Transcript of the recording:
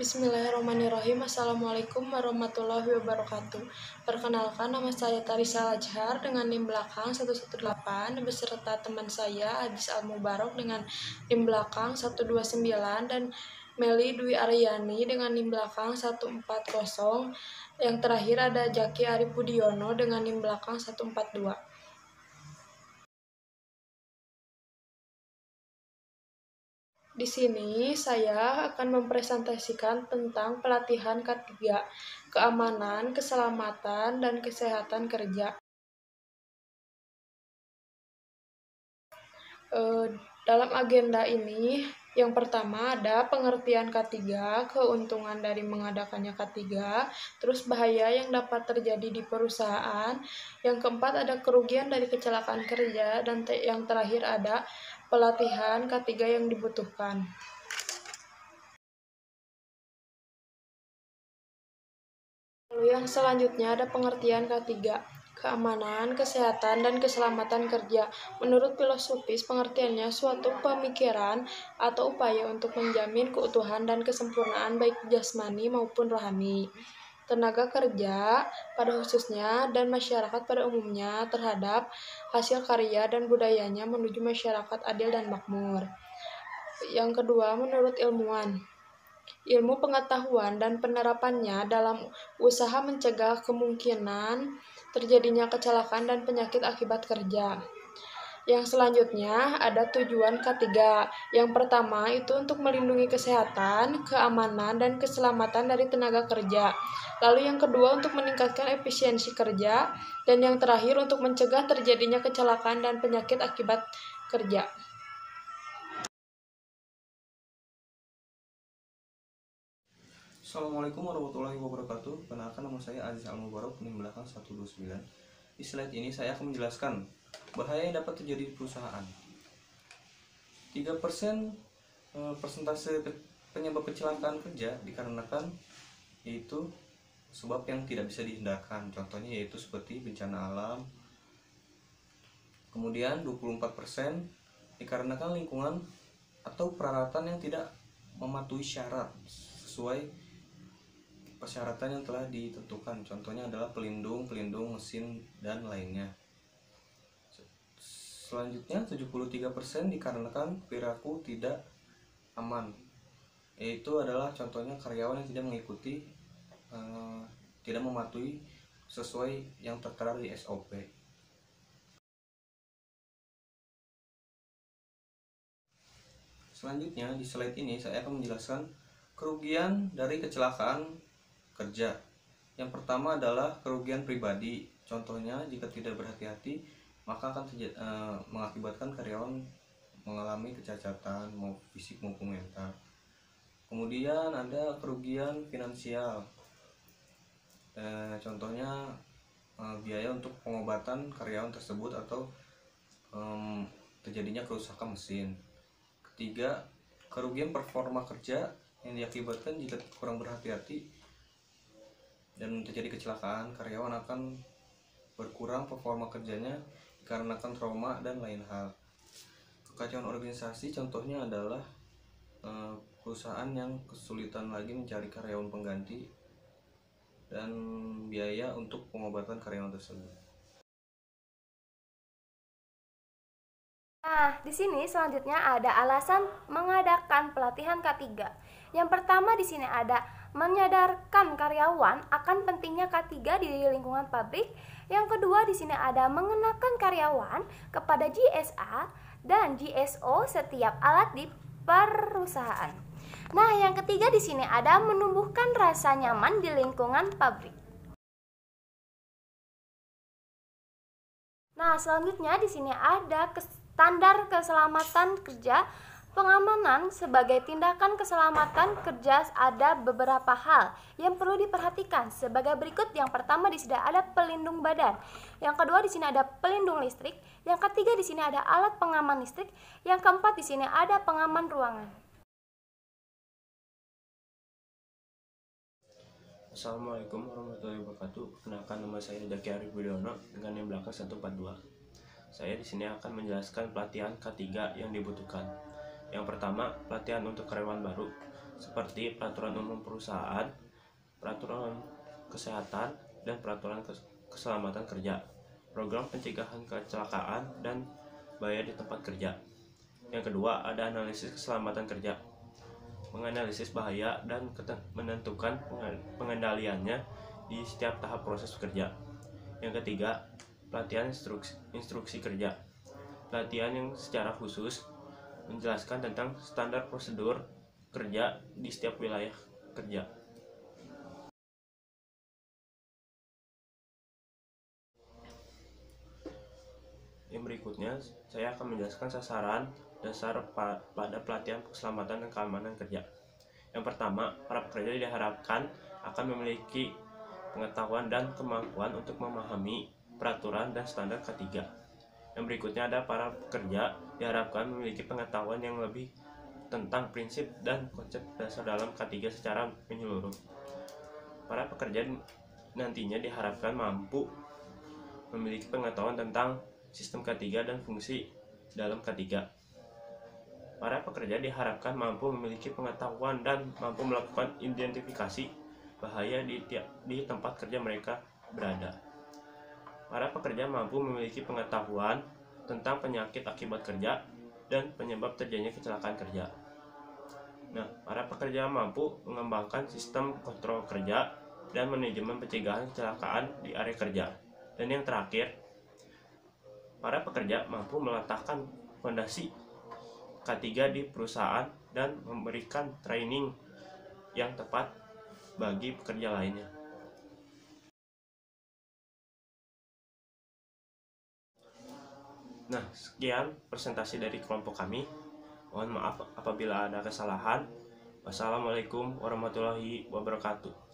Bismillahirrahmanirrahim. Assalamualaikum warahmatullahi wabarakatuh. Perkenalkan, nama saya Tarisa Lajhar dengan NIM belakang 118 beserta teman saya Ajis Al-Mubarok dengan NIM belakang 129 dan Meli Dwi Aryani dengan NIM belakang 140. Yang terakhir ada Jaki Arif Budiono dengan NIM belakang 142. Di sini saya akan mempresentasikan tentang pelatihan K3, keamanan, keselamatan, dan kesehatan kerja. Dalam agenda ini, yang pertama ada pengertian K3, keuntungan dari mengadakannya K3, terus bahaya yang dapat terjadi di perusahaan, yang keempat ada kerugian dari kecelakaan kerja, dan yang terakhir ada pelatihan K3 yang dibutuhkan. Lalu yang selanjutnya ada pengertian K3, keamanan, kesehatan, dan keselamatan kerja. Menurut filosofis, pengertiannya suatu pemikiran atau upaya untuk menjamin keutuhan dan kesempurnaan baik jasmani maupun rohani tenaga kerja pada khususnya dan masyarakat pada umumnya terhadap hasil karya dan budayanya menuju masyarakat adil dan makmur. Yang kedua, menurut ilmuwan, ilmu pengetahuan dan penerapannya dalam usaha mencegah kemungkinan terjadinya kecelakaan dan penyakit akibat kerja. Yang selanjutnya ada tujuan K3. Yang pertama itu untuk melindungi kesehatan, keamanan, dan keselamatan dari tenaga kerja. Lalu yang kedua untuk meningkatkan efisiensi kerja. Dan yang terakhir untuk mencegah terjadinya kecelakaan dan penyakit akibat kerja. Assalamualaikum warahmatullahi wabarakatuh. Perkenalkan, nama saya Aziz Al-Mubarok, NIM belakang 129. Di slide ini saya akan menjelaskan bahaya yang dapat terjadi di perusahaan. 3% persentase penyebab kecelakaan kerja dikarenakan yaitu sebab yang tidak bisa dihindarkan. Contohnya yaitu seperti bencana alam. Kemudian 24% dikarenakan lingkungan atau peralatan yang tidak mematuhi syarat sesuai persyaratan yang telah ditentukan. Contohnya adalah pelindung mesin, dan lainnya. Selanjutnya 73% dikarenakan perilaku tidak aman, yaitu adalah contohnya karyawan yang tidak mengikuti, tidak mematuhi sesuai yang tertera di SOP. Selanjutnya di slide ini saya akan menjelaskan kerugian dari kecelakaan kerja. Yang pertama adalah kerugian pribadi. Contohnya jika tidak berhati-hati maka akan mengakibatkan karyawan mengalami kecacatan mau fisik maupun mental. Kemudian ada kerugian finansial. Contohnya biaya untuk pengobatan karyawan tersebut atau terjadinya kerusakan mesin. Ketiga, kerugian performa kerja yang diakibatkan jika kurang berhati-hati dan terjadi kecelakaan, karyawan akan berkurang performa kerjanya dikarenakan trauma dan lain hal. Kekacauan organisasi contohnya adalah perusahaan yang kesulitan lagi mencari karyawan pengganti dan biaya untuk pengobatan karyawan tersebut. Nah, di sini selanjutnya ada alasan mengadakan pelatihan K3. Yang pertama di sini ada menyadarkan karyawan akan pentingnya K3 di lingkungan pabrik. Yang kedua di sini ada mengenakan karyawan kepada GSA dan GSO setiap alat di perusahaan. Nah, yang ketiga di sini ada menumbuhkan rasa nyaman di lingkungan pabrik. Nah, selanjutnya di sini ada standar keselamatan kerja. Pengamanan sebagai tindakan keselamatan kerja ada beberapa hal yang perlu diperhatikan sebagai berikut. Yang pertama di sini ada pelindung badan. Yang kedua di sini ada pelindung listrik. Yang ketiga di sini ada alat pengaman listrik. Yang keempat di sini ada pengaman ruangan. Assalamualaikum warahmatullahi wabarakatuh. Perkenalkan, nama saya Jaki Arif Budiono dengan NIM belakang 142. Saya di sini akan menjelaskan pelatihan K3 yang dibutuhkan. Yang pertama, pelatihan untuk karyawan baru. seperti peraturan umum perusahaan, peraturan kesehatan, dan peraturan keselamatan kerja, program pencegahan kecelakaan, dan bahaya di tempat kerja. Yang kedua, ada analisis keselamatan kerja, menganalisis bahaya dan menentukan pengendaliannya di setiap tahap proses kerja. Yang ketiga, pelatihan instruksi kerja, pelatihan yang secara khusus menjelaskan tentang standar prosedur kerja di setiap wilayah kerja. Yang berikutnya, saya akan menjelaskan sasaran dasar pada pelatihan keselamatan dan keamanan kerja. Yang pertama, para pekerja diharapkan akan memiliki pengetahuan dan kemampuan untuk memahami peraturan dan standar K3. Yang berikutnya ada para pekerja diharapkan memiliki pengetahuan yang lebih tentang prinsip dan konsep dasar dalam K3 secara menyeluruh. Para pekerja nantinya diharapkan mampu memiliki pengetahuan tentang sistem K3 dan fungsi dalam K3. Para pekerja diharapkan mampu memiliki pengetahuan dan mampu melakukan identifikasi bahaya di tempat kerja mereka berada. Para pekerja mampu memiliki pengetahuan tentang penyakit akibat kerja dan penyebab terjadinya kecelakaan kerja. Nah, para pekerja mampu mengembangkan sistem kontrol kerja dan manajemen pencegahan kecelakaan di area kerja. Dan yang terakhir, para pekerja mampu meletakkan fondasi K3 di perusahaan dan memberikan training yang tepat bagi pekerja lainnya. Nah, sekian presentasi dari kelompok kami. Mohon maaf apabila ada kesalahan. Wassalamualaikum warahmatullahi wabarakatuh.